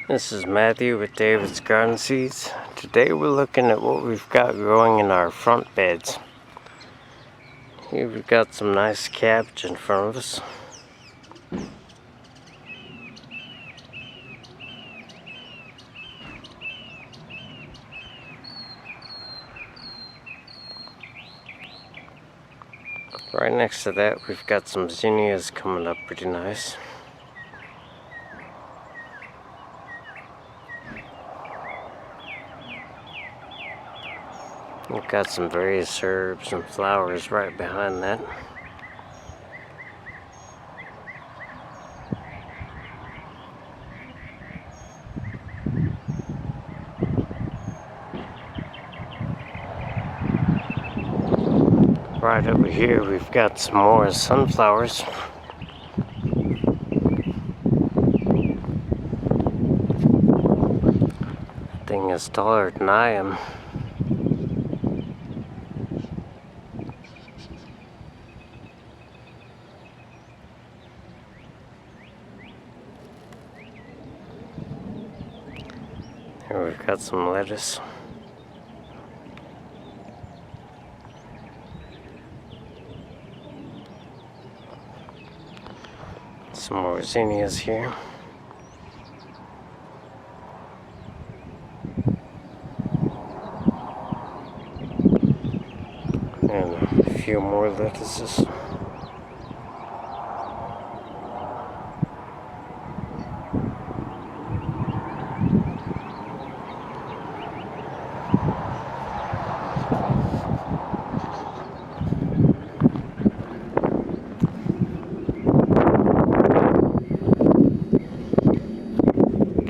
This is Matthew with David's Garden Seeds. Today we're looking at what we've got growing in our front beds. Here we've got some nice cabbage in front of us. Right next to that we've got some zinnias coming up pretty nice. We've got some various herbs and flowers right behind that. Right over here we've got some more sunflowers. Thing is taller than I am. Here we've got some lettuce. Some more zinnias here. And a few more lettuces.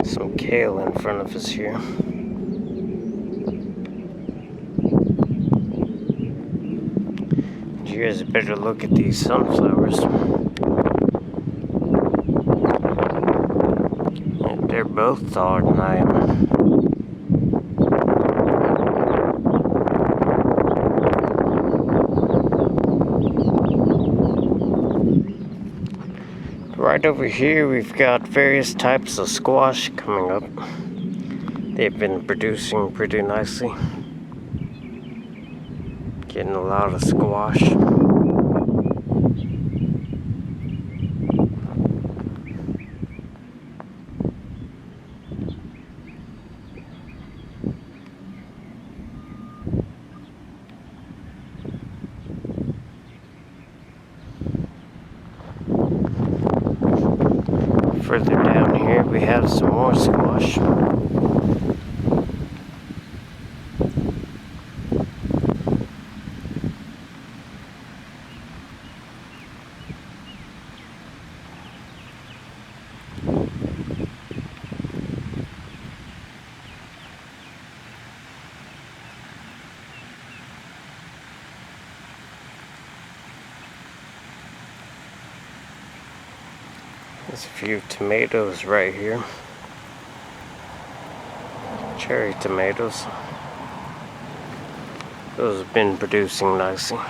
Some kale in front of us here. You guys better look at these sunflowers. They're both taller than I am. Right over here we've got various types of squash coming up. They've been producing pretty nicely. Getting a lot of squash. Further down here we have some more squash. There's a few tomatoes right here. Cherry tomatoes. Those have been producing nicely.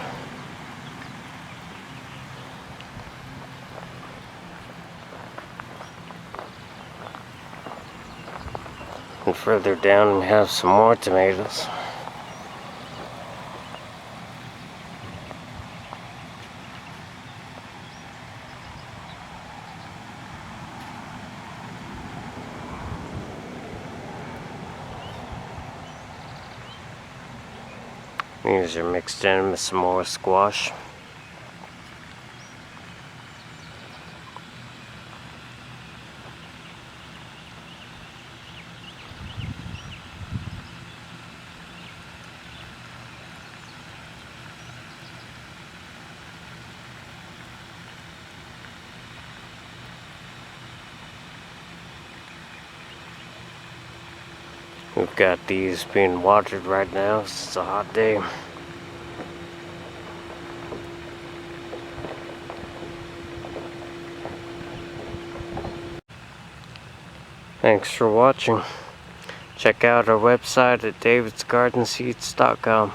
And further down we have some more tomatoes. These are mixed in with some more squash. We've got these being watered right now. It's a hot day. Thanks for watching. Check out our website at davidsgardenseeds.com.